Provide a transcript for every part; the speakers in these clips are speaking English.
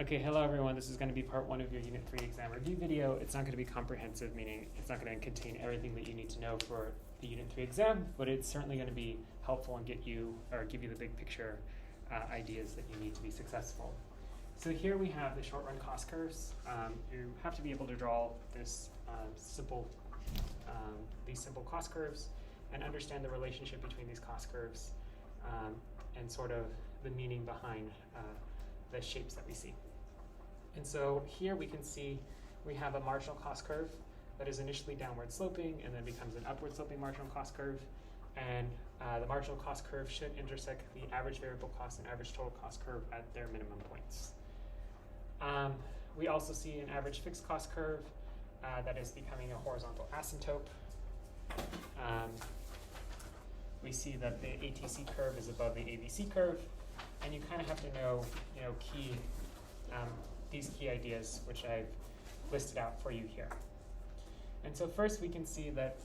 Okay, hello everyone. This is going to be part 1 of your Unit 3 exam review video. It's not going to be comprehensive, meaning it's not going to contain everything that you need to know for the Unit 3 exam, but it's certainly going to be helpful and give you the big picture ideas that you need to be successful. So here we have the short run cost curves. You have to be able to draw this these simple cost curves and understand the relationship between these cost curves and sort of the meaning behind the shapes that we see. And so here we can see we have a marginal cost curve that is initially downward sloping and then becomes an upward sloping marginal cost curve. And the marginal cost curve should intersect the average variable cost and average total cost curve at their minimum points. We also see an average fixed cost curve that is becoming a horizontal asymptote. We see that the ATC curve is above the ABC curve, and you kind of have to know, these key ideas, which I've listed out for you here. And so first we can see that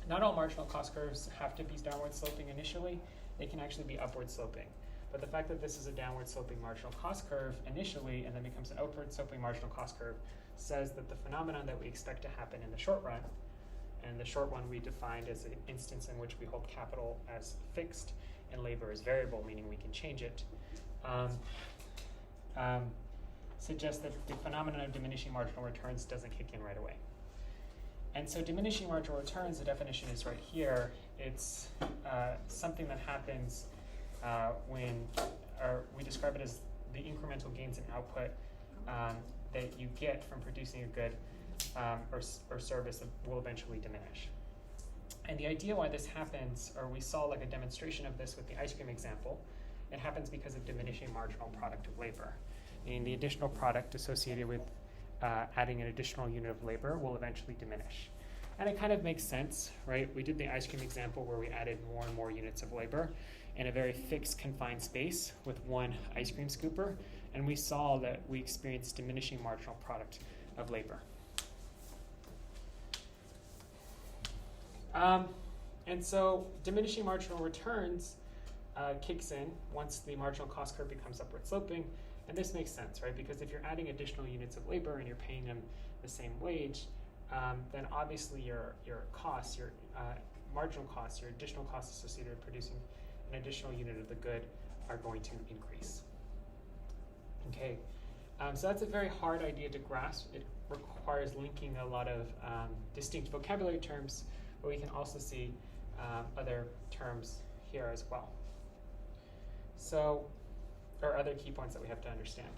not all marginal cost curves have to be downward sloping initially. They can actually be upward sloping. But the fact that this is a downward sloping marginal cost curve initially and then becomes an upward sloping marginal cost curve says that the phenomenon that we expect to happen in the short run, and the short run we defined as an instance in which we hold capital as fixed and labor as variable, meaning we can change it, suggests that the phenomenon of diminishing marginal returns doesn't kick in right away. And so diminishing marginal returns, the definition is right here. It's something that happens when we describe it as the incremental gains in output that you get from producing a good or service that will eventually diminish. And the idea why this happens, or we saw like a demonstration of this with the ice cream example, it happens because of diminishing marginal product of labor. Meaning the additional product associated with adding an additional unit of labor will eventually diminish. And it kind of makes sense, right? We did the ice cream example where we added more and more units of labor in a very fixed, confined space with one ice cream scooper, and we saw that we experienced diminishing marginal product of labor. And so diminishing marginal returns kicks in once the marginal cost curve becomes upward sloping. And this makes sense, right? Because if you're adding additional units of labor and you're paying them the same wage, then obviously your costs, your marginal costs, your additional costs associated with producing an additional unit of the good are going to increase. Okay, so that's a very hard idea to grasp. It requires linking a lot of distinct vocabulary terms, but we can also see other terms here as well. So, or other key points that we have to understand.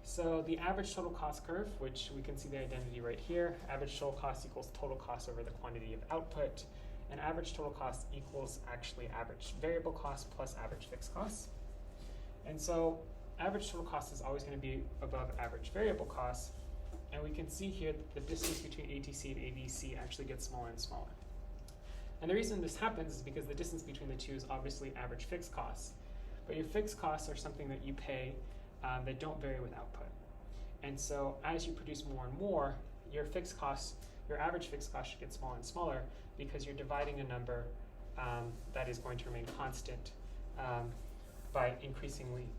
So the average total cost curve, which we can see the identity right here, average total cost equals total cost over the quantity of output, and average total cost equals actually average variable cost plus average fixed costs. And so average total cost is always going to be above average variable cost, and we can see here that the distance between ATC and ABC actually gets smaller and smaller. And the reason this happens is because the distance between the two is obviously average fixed costs. But your fixed costs are something that you pay that don't vary with output. And so as you produce more and more, your fixed costs, your average fixed cost should get smaller and smaller because you're dividing a number that is going to remain constant by increasingly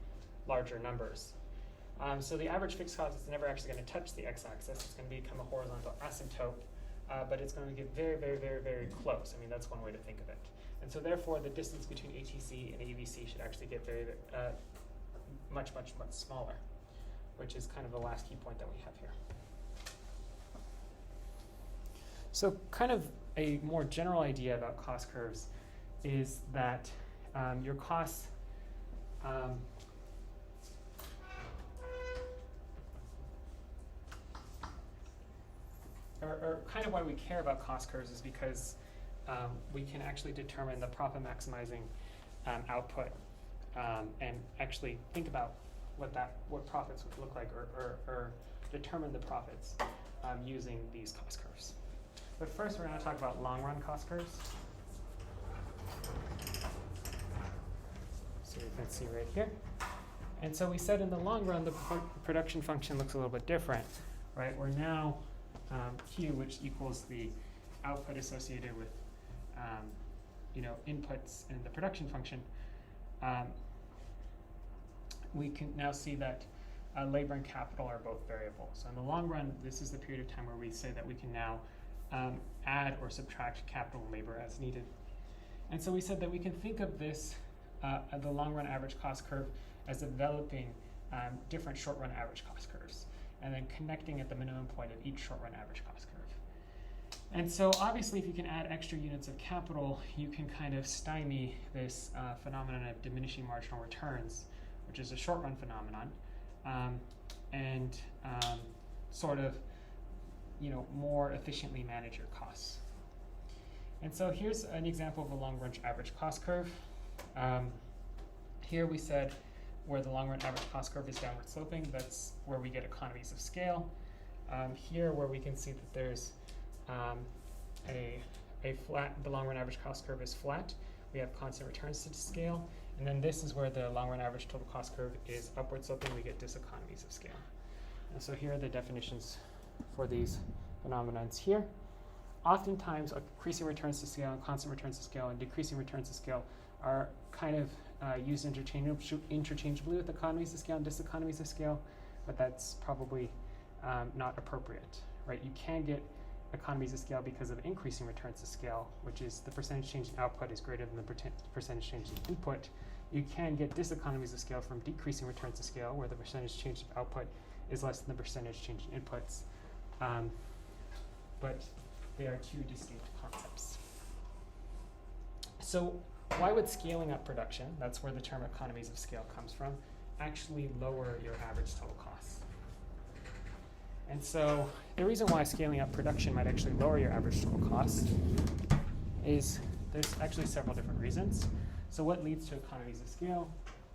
larger numbers. So the average fixed cost is never actually going to touch the x-axis. It's going to become a horizontal asymptote, but it's going to get very, very, very, very close. I mean, that's one way to think of it. And so therefore, the distance between ATC and ABC should actually get very, much, much, much smaller, which is kind of the last key point that we have here. So kind of a more general idea about cost curves is that your costs or kind of why we care about cost curves is because we can actually determine the profit maximizing output and actually think about what profits would look like or determine the profits using these cost curves. But first we're going to talk about long run cost curves. So you can see right here. And so we said in the long run the production function looks a little bit different, right? We're now Q, which equals the output associated with inputs in the production function, we can now see that labor and capital are both variable. So in the long run, this is the period of time where we say that we can now add or subtract capital and labor as needed. And so we said that we can think of this, the long run average cost curve, as developing different short run average cost curves, and then connecting at the minimum point of each short run average cost curve. And so obviously if you can add extra units of capital, you can kind of stymie this phenomenon of diminishing marginal returns, which is a short run phenomenon, and sort of more efficiently manage your costs. And so here's an example of a long run average cost curve. Here we said where the long run average cost curve is downward sloping, that's where we get economies of scale. Here where we can see that there's the long run average cost curve is flat, we have constant returns to scale. And then this is where the long run average total cost curve is upward sloping, we get diseconomies of scale. And so here are the definitions for these phenomenons here. Oftentimes, increasing returns to scale and constant returns to scale and decreasing returns to scale are kind of used interchangeably with economies of scale and diseconomies of scale, but that's probably not appropriate, right? You can get economies of scale because of increasing returns to scale, which is the percentage change in output is greater than the percentage change in input. You can get diseconomies of scale from decreasing returns to scale, where the percentage change of output is less than the percentage change in inputs. But they are two distinct concepts. So why would scaling up production, that's where the term economies of scale comes from, actually lower your average total costs? And so the reason why scaling up production might actually lower your average total cost is there's actually several different reasons. So what leads to economies of scale?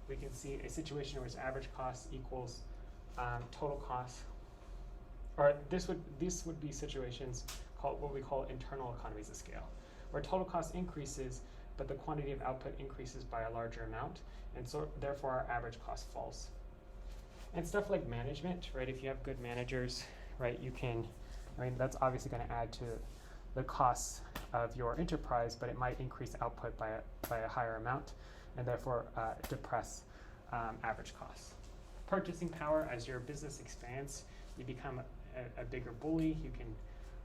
We can see a situation where average cost equals total cost, or these would be situations called what we call internal economies of scale, where total cost increases, but the quantity of output increases by a larger amount, and so therefore our average cost falls. And stuff like management, right? If you have good managers, right, that's obviously going to add to the costs of your enterprise, but it might increase output by a higher amount, and therefore depress average costs. Purchasing power, as your business expands, you become a bigger bully. You can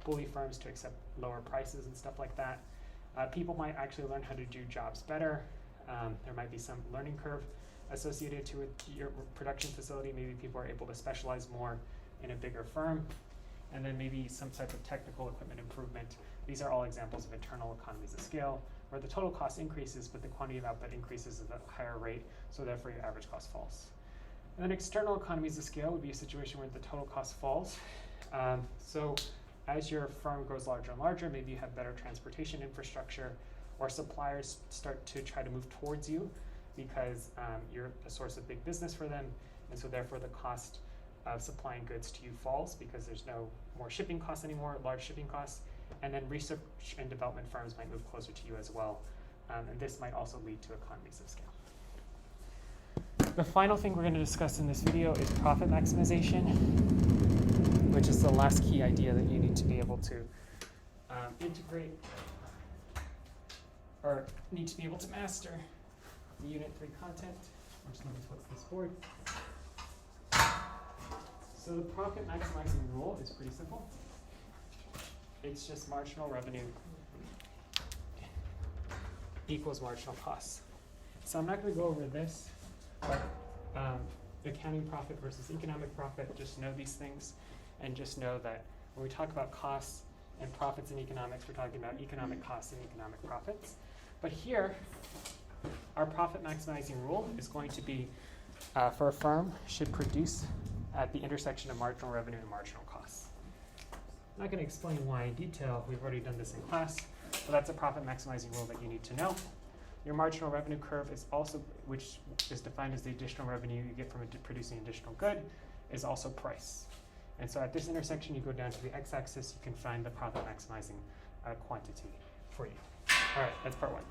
bully firms to accept lower prices and stuff like that. People might actually learn how to do jobs better. There might be some learning curve associated to your production facility. Maybe people are able to specialize more in a bigger firm. And then maybe some type of technical equipment improvement. These are all examples of internal economies of scale, where the total cost increases, but the quantity of output increases at a higher rate, so therefore your average cost falls. And then external economies of scale would be a situation where the total cost falls. So as your firm grows larger and larger, maybe you have better transportation infrastructure, or suppliers start to try to move towards you because you're a source of big business for them, and so therefore the cost of supplying goods to you falls because there's no more shipping costs anymore, large shipping costs, and then research and development firms might move closer to you as well, and this might also lead to economies of scale. The final thing we're going to discuss in this video is profit maximization, which is the last key idea that you need to be able to integrate or need to be able to master the Unit 3 content. Just let me flip this board. So the profit maximizing rule is pretty simple. It's just marginal revenue equals marginal costs. So I'm not going to go over this, but accounting profit versus economic profit, just know these things, and just know that when we talk about costs and profits in economics, we're talking about economic costs and economic profits. But here, our profit maximizing rule is going to be for a firm should produce at the intersection of marginal revenue and marginal costs. I'm not going to explain why in detail. We've already done this in class, but that's a profit maximizing rule that you need to know. Your marginal revenue curve is also, which is defined as the additional revenue you get from producing additional good, is also price. And so at this intersection, you go down to the x-axis, you can find the profit maximizing quantity for you. All right, that's part one.